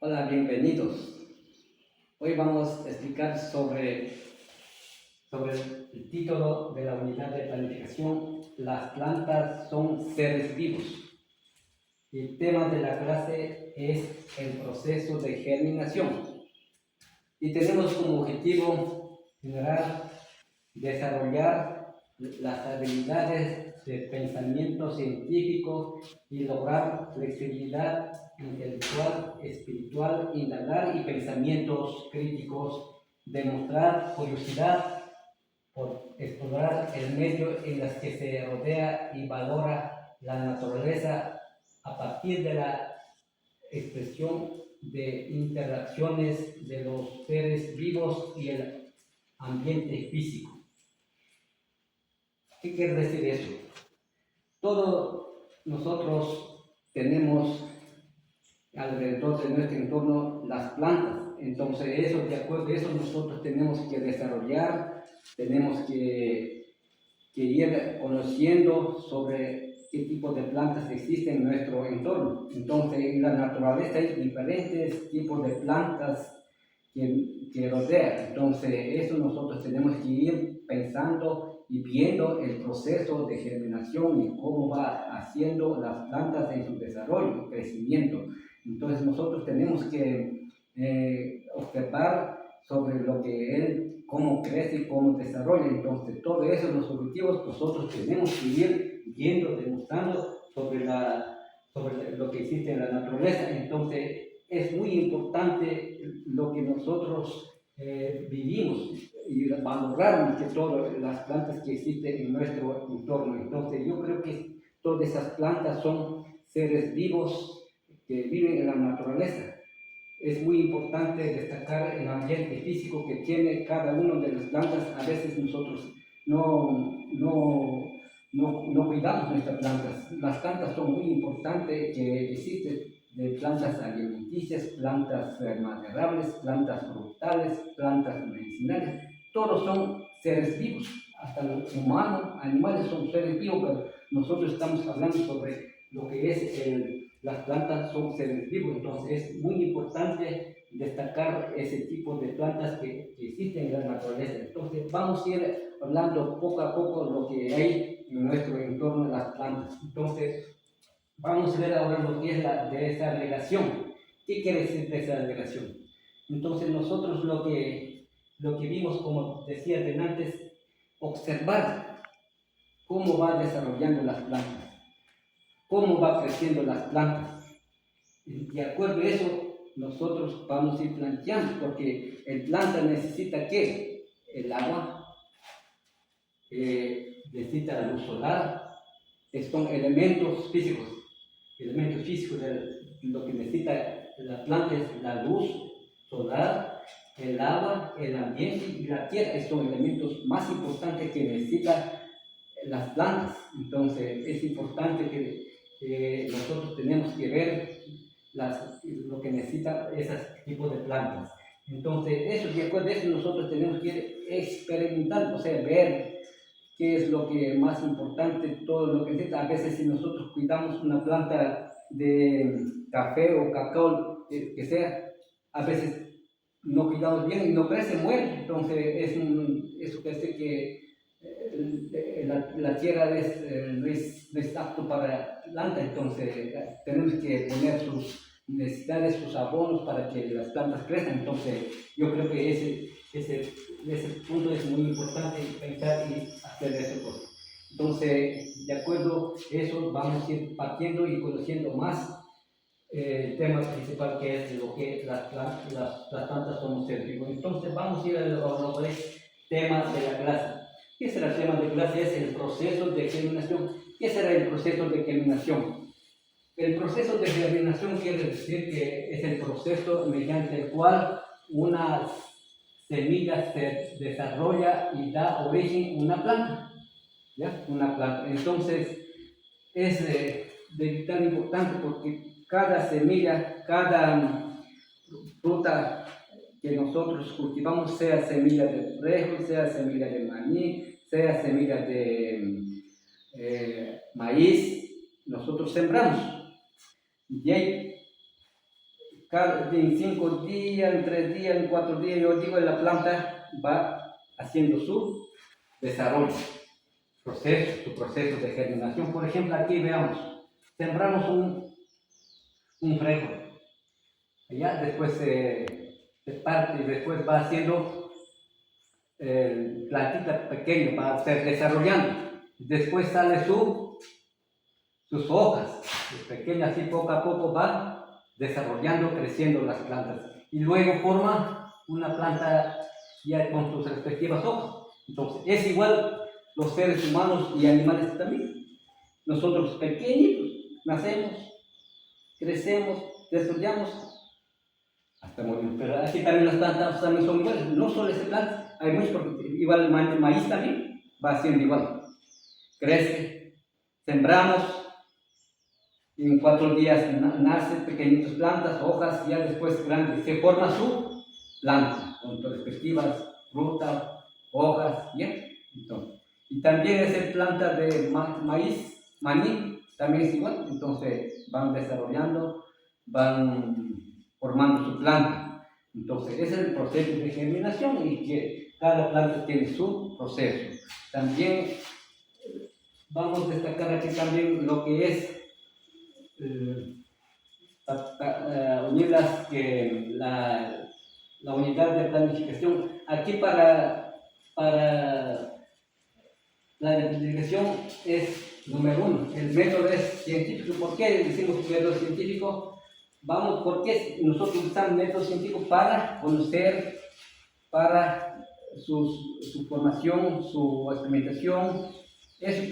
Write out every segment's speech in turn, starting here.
Hola, bienvenidos. Hoy vamos a explicar sobre el título de la unidad de planificación. Las plantas son seres vivos. El tema de la clase es el proceso de germinación. Y tenemos como objetivo general desarrollar las habilidades de pensamiento científico y lograr flexibilidad intelectual, espiritual, indagar y pensamientos críticos, demostrar curiosidad por explorar el medio en el que se rodea y valora la naturaleza a partir de la expresión de interacciones de los seres vivos y el ambiente físico. ¿Qué quiere decir eso? Todos nosotros tenemos alrededor de nuestro entorno las plantas. Entonces, de acuerdo a eso, nosotros tenemos que desarrollar, tenemos que ir conociendo sobre qué tipo de plantas existen en nuestro entorno. Entonces, en la naturaleza hay diferentes tipos de plantas que rodean. Entonces, eso nosotros tenemos que ir pensando y viendo el proceso de germinación y cómo va haciendo las plantas en su desarrollo y crecimiento. Entonces, nosotros tenemos que observar sobre lo que él, cómo crece y cómo desarrolla. Entonces, todo eso, los objetivos, nosotros tenemos que ir viendo, demostrando sobre lo que existe en la naturaleza. Entonces, es muy importante lo que nosotros vivimos y valorar más que todo las plantas que existen en nuestro entorno. Entonces, yo creo que todas esas plantas son seres vivos que viven en la naturaleza. Es muy importante destacar el ambiente físico que tiene cada una de las plantas. A veces nosotros no cuidamos nuestras plantas. Las plantas son muy importantes, que existen de plantas alimenticias, plantas maderables, plantas frutales, plantas medicinales. Todos son seres vivos. Hasta los humanos, animales son seres vivos, pero nosotros estamos hablando sobre lo que es las plantas son seres vivos. Entonces es muy importante destacar ese tipo de plantas que existen en la naturaleza. Entonces vamos a ir hablando poco a poco lo que hay en nuestro entorno de las plantas. Entonces vamos a ver ahora lo que es la desagregación. ¿Qué quiere decir desagregación? Entonces nosotros lo que vimos, como decía antes, observar cómo va desarrollando las plantas, cómo va creciendo las plantas. De acuerdo a eso, nosotros vamos a ir planteando, porque el planta necesita ¿qué? El agua, necesita la luz solar, son elementos físicos de lo que necesita la planta es la luz solar, el agua, el ambiente y la tierra. Estos son elementos más importantes que necesitan las plantas. Entonces es importante que nosotros tenemos que ver lo que necesitan esos tipos de plantas. Entonces eso, de acuerdo a eso, nosotros tenemos que experimentar, o sea, ver qué es lo que más importante, todo lo que necesita. A veces si nosotros cuidamos una planta de café o cacao, que sea, a veces no cuidamos bien y no crece, muere. Entonces eso quiere decir que la tierra no es apto para la planta. Entonces tenemos que poner sus necesidades, sus abonos para que las plantas crezcan. Entonces yo creo que ese punto es muy importante pensar y hacer eso. Entonces, de acuerdo a eso, vamos a ir partiendo y conociendo más el tema principal, que es lo que las plantas son seres vivos. Entonces, vamos a ir a lo que es tema de la clase. ¿Qué será el tema de clase? Es el proceso de germinación. ¿Qué será el proceso de germinación? El proceso de germinación quiere decir que es el proceso mediante el cual una semilla se desarrolla y da origen a una planta. ¿Ya? Una planta. Entonces, es de vital importante porque cada semilla, cada fruta que nosotros cultivamos, sea semilla de frijol, sea semilla de maní, sea semilla de maíz, nosotros sembramos. Y hay en 5 días, en 3 días, en 4 días, yo digo, la planta va haciendo su desarrollo, su proceso de germinación. Por ejemplo, aquí veamos, sembramos un frijol, ya después se parte y después va haciendo plantita pequeña para ser desarrollando. Después sale sus hojas pequeñas y poco a poco van desarrollando, creciendo las plantas y luego forma una planta ya con sus respectivas hojas. Entonces es igual los seres humanos y animales también. Nosotros pequeñitos nacemos, crecemos, desarrollamos hasta morir. Pero aquí también las plantas también son iguales, no solo esa planta, hay muchos, porque igual el maíz también va haciendo igual. Crece, sembramos, y en 4 días nacen pequeñitas plantas, hojas, y ya después grandes, se forma su planta, con sus respectivas frutas, hojas, ¿bien? Entonces, y también esa planta de maíz, maní, también es igual, entonces van desarrollando, van formando su planta. Entonces, ese es el proceso de germinación y que cada planta tiene su proceso. También vamos a destacar aquí también lo que es unir la unidad de planificación. Aquí para la planificación es número 1. El método es científico. ¿Por qué decimos método científico? Vamos, porque nosotros usamos método científico para conocer, para su formación, su experimentación.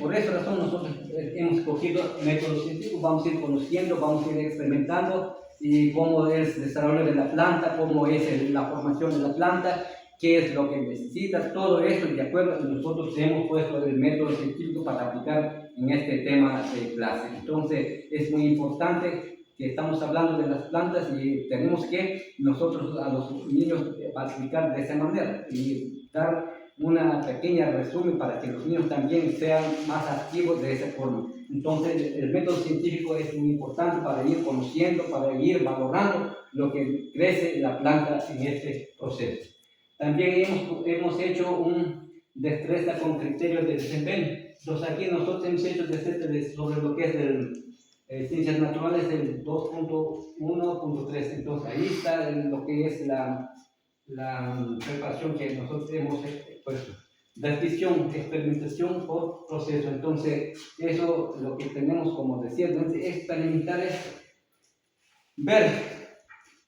Por esa razón nosotros hemos escogido métodos científicos, vamos a ir conociendo, vamos a ir experimentando y cómo es el desarrollo de la planta, cómo es la formación de la planta, qué es lo que necesita, todo eso de acuerdo. Nosotros hemos puesto el método científico para aplicar en este tema de clase. Entonces es muy importante que estamos hablando de las plantas y tenemos que nosotros a los niños aplicar de esa manera y dar una pequeña resumen para que los niños también sean más activos de esa forma. Entonces, el método científico es muy importante para ir conociendo, para ir valorando lo que crece la planta en este proceso. También hemos hecho un destreza con criterios de desempeño. Entonces, aquí nosotros hemos hecho destreza sobre lo que es ciencias naturales del 2.1.3. Entonces, ahí está lo que es la preparación que nosotros hemos puesto. Decisión, experimentación por proceso. Entonces, eso lo que tenemos, como decía, experimentar es ver.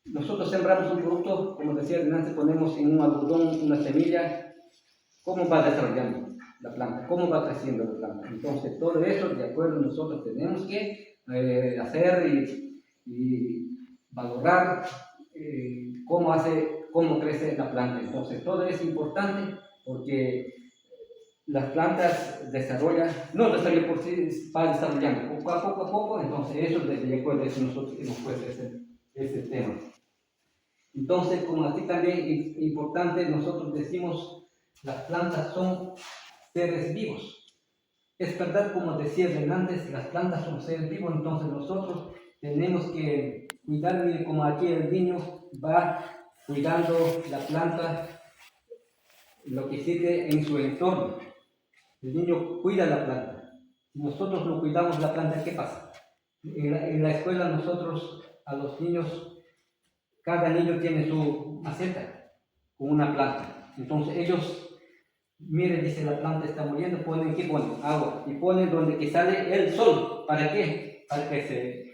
Nosotros sembramos un producto, como decía antes, ponemos en un algodón una semilla, cómo va desarrollando la planta, cómo va creciendo la planta. Entonces, todo eso, de acuerdo, nosotros tenemos que hacer y valorar cómo crece la planta. Entonces, todo es importante porque las plantas desarrollan, no desarrollan por sí, va desarrollando poco a poco, entonces eso de acuerdo a eso nosotros hemos puesto ese tema. Entonces, como aquí también es importante, nosotros decimos, las plantas son seres vivos. Es verdad, como decía antes, las plantas son seres vivos, entonces nosotros tenemos que cuidar, como aquí el niño va cuidando la planta, lo que existe en su entorno. El niño cuida la planta. Si nosotros no cuidamos la planta, ¿qué pasa? En la escuela nosotros, a los niños, cada niño tiene su maceta con una planta. Entonces ellos, miren, dice la planta está muriendo, ponen ¿qué ponen? Agua. Y ponen donde que sale el sol. ¿Para qué? Para que se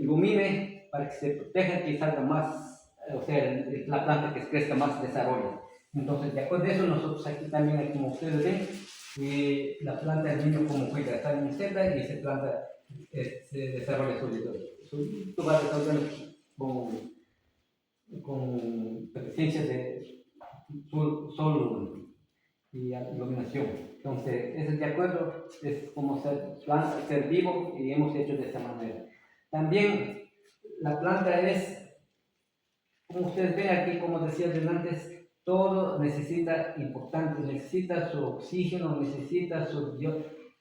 ilumine, para que se proteja, que salga más, o sea, la planta que crezca más, desarrolla. Entonces, de acuerdo a eso, nosotros aquí también, como ustedes ven, la planta del niño como cuida, está en maceta y se planta, se desarrolla solito. Solito va desarrollando con presencia de sol y iluminación. Entonces, ese de acuerdo es como ser vivo y hemos hecho de esta manera. También la planta es, como ustedes ven aquí, como decía antes, todo necesita importante, necesita su oxígeno, necesita su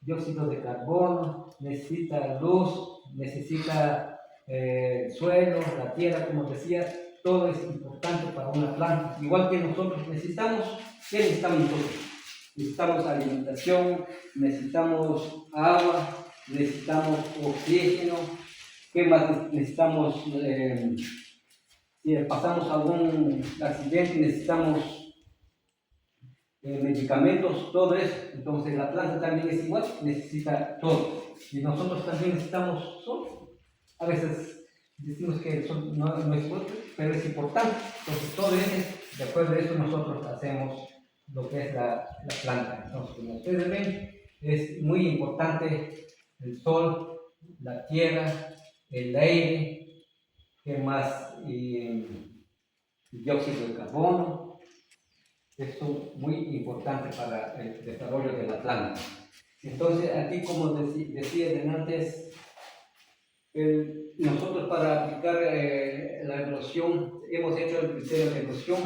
dióxido de carbono, necesita luz, necesita el suelo, la tierra, como decía, todo es importante para una planta. Igual que nosotros necesitamos, ¿qué necesitamos nosotros? Necesitamos alimentación, necesitamos agua, necesitamos oxígeno. ¿Qué más necesitamos? Si pasamos algún accidente, necesitamos medicamentos, todo eso. Entonces la planta también es igual, necesita todo. Y nosotros también necesitamos sol. A veces decimos que el sol no es fuerte, pero es importante. Entonces todo eso, después de eso nosotros hacemos lo que es la planta. Entonces, como ustedes ven, es muy importante el sol, la tierra, el aire, ¿qué más? Y dióxido de carbono. Esto es muy importante para el desarrollo de la planta. Entonces, aquí, como decía antes, nosotros para aplicar la erosión, hemos hecho el criterio de erosión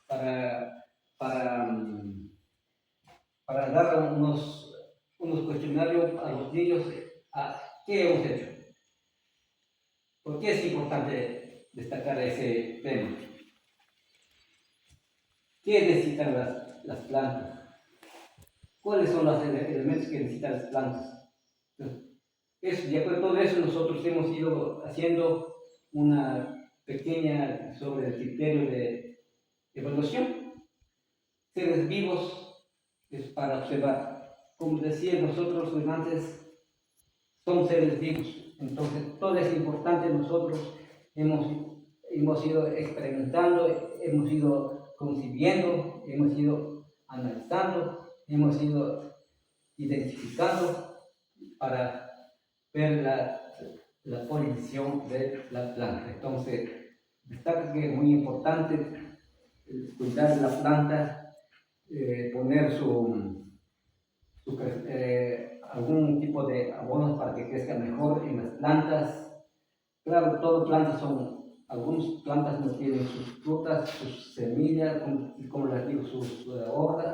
para, mm, para dar unos cuestionarios a los niños. ¿Qué hemos hecho? ¿Por qué es importante destacar ese tema? ¿Qué necesitan las plantas? ¿Cuáles son los elementos que necesitan las plantas? Ya con todo eso nosotros hemos ido haciendo una pequeña sobre el criterio de evaluación. Seres vivos es para observar. Como decía, nosotros antes son seres vivos. Entonces todo es importante. Nosotros hemos ido experimentando, hemos ido concibiendo, hemos ido analizando, hemos ido identificando para ver la polinización de la planta. Entonces, destaca que es muy importante cuidar la planta, poner algún tipo de abonos para que crezca mejor en las plantas. Claro, todas plantas algunas plantas no tienen sus frutas, sus semillas, como les digo, sus hojas,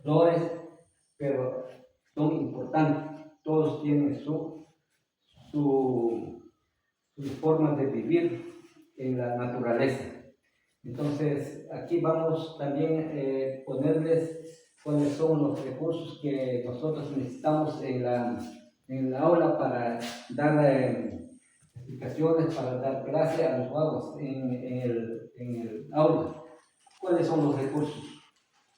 flores, pero son importantes. Todos tienen sus formas de vivir en la naturaleza. Entonces, aquí vamos también a ponerles cuáles son los recursos que nosotros necesitamos en la aula para dar explicaciones, para dar clase a los vagos en el aula. ¿Cuáles son los recursos?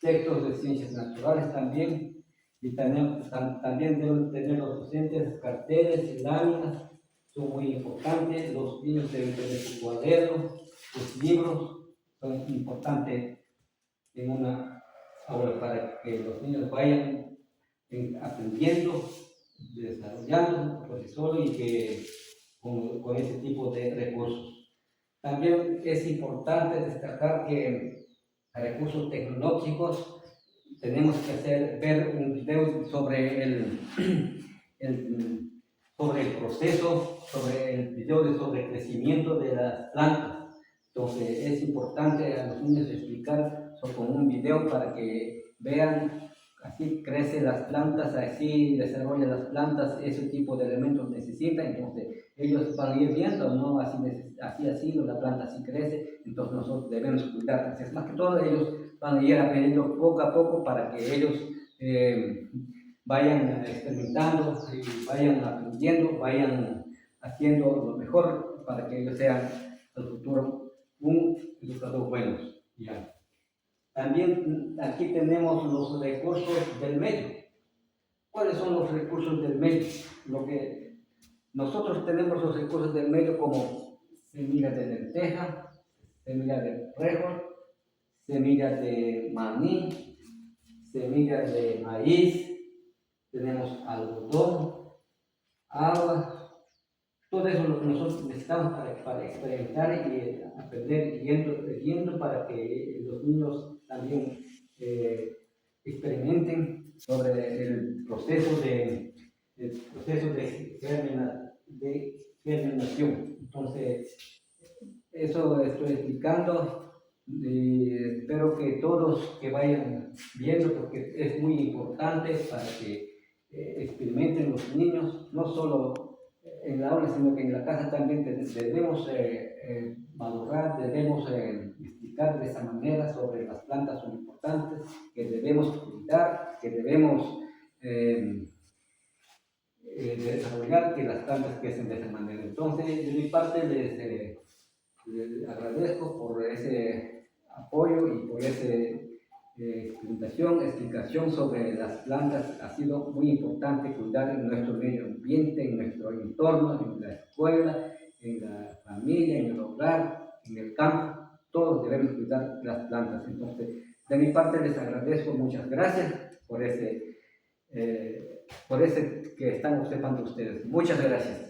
Textos de ciencias naturales también, y también deben tener los docentes carteles y láminas, son muy importantes. Los niños deben tener su cuaderno, sus libros, son importantes en una aula para que los niños vayan aprendiendo, desarrollando por sí solo y que con ese tipo de recursos. También es importante destacar que recursos tecnológicos tenemos que ver un video sobre sobre el proceso, sobre el video sobre el crecimiento de las plantas. Entonces es importante a los niños explicar con un video para que vean, así crecen las plantas, así desarrollan las plantas, ese tipo de elementos necesitan. Entonces ellos van a ir viendo, ¿no? Así, la planta así crece, entonces nosotros debemos cuidar. Entonces, más que todo ellos van a ir aprendiendo poco a poco para que ellos vayan experimentando y vayan aprendiendo, vayan haciendo lo mejor para que ellos sean al futuro un educador bueno. Ya. También aquí tenemos los recursos del medio. ¿Cuáles son los recursos del medio? Nosotros tenemos los recursos del medio como semillas de lenteja, semillas de frijol, semillas de maní, semillas de maíz, tenemos algodón, agua. Todo eso es lo que nosotros necesitamos para experimentar y aprender yendo para que los niños también experimenten sobre el proceso de germinación. Entonces, eso estoy explicando y espero que todos que vayan viendo, porque es muy importante para que experimenten los niños, no solo en la aula, sino que en la casa también debemos valorar, debemos explicar de esa manera sobre las plantas son importantes, que debemos cuidar, que debemos desarrollar que las plantas crecen de esa manera. Entonces, de mi parte les agradezco por ese apoyo y por esa explicación sobre las plantas. Ha sido muy importante cuidar en nuestro medio ambiente, en nuestro entorno, en la escuela, en la familia, en el hogar, en el campo. Todos debemos cuidar las plantas. Entonces, de mi parte les agradezco, muchas gracias por ese que están observando ustedes. Muchas gracias.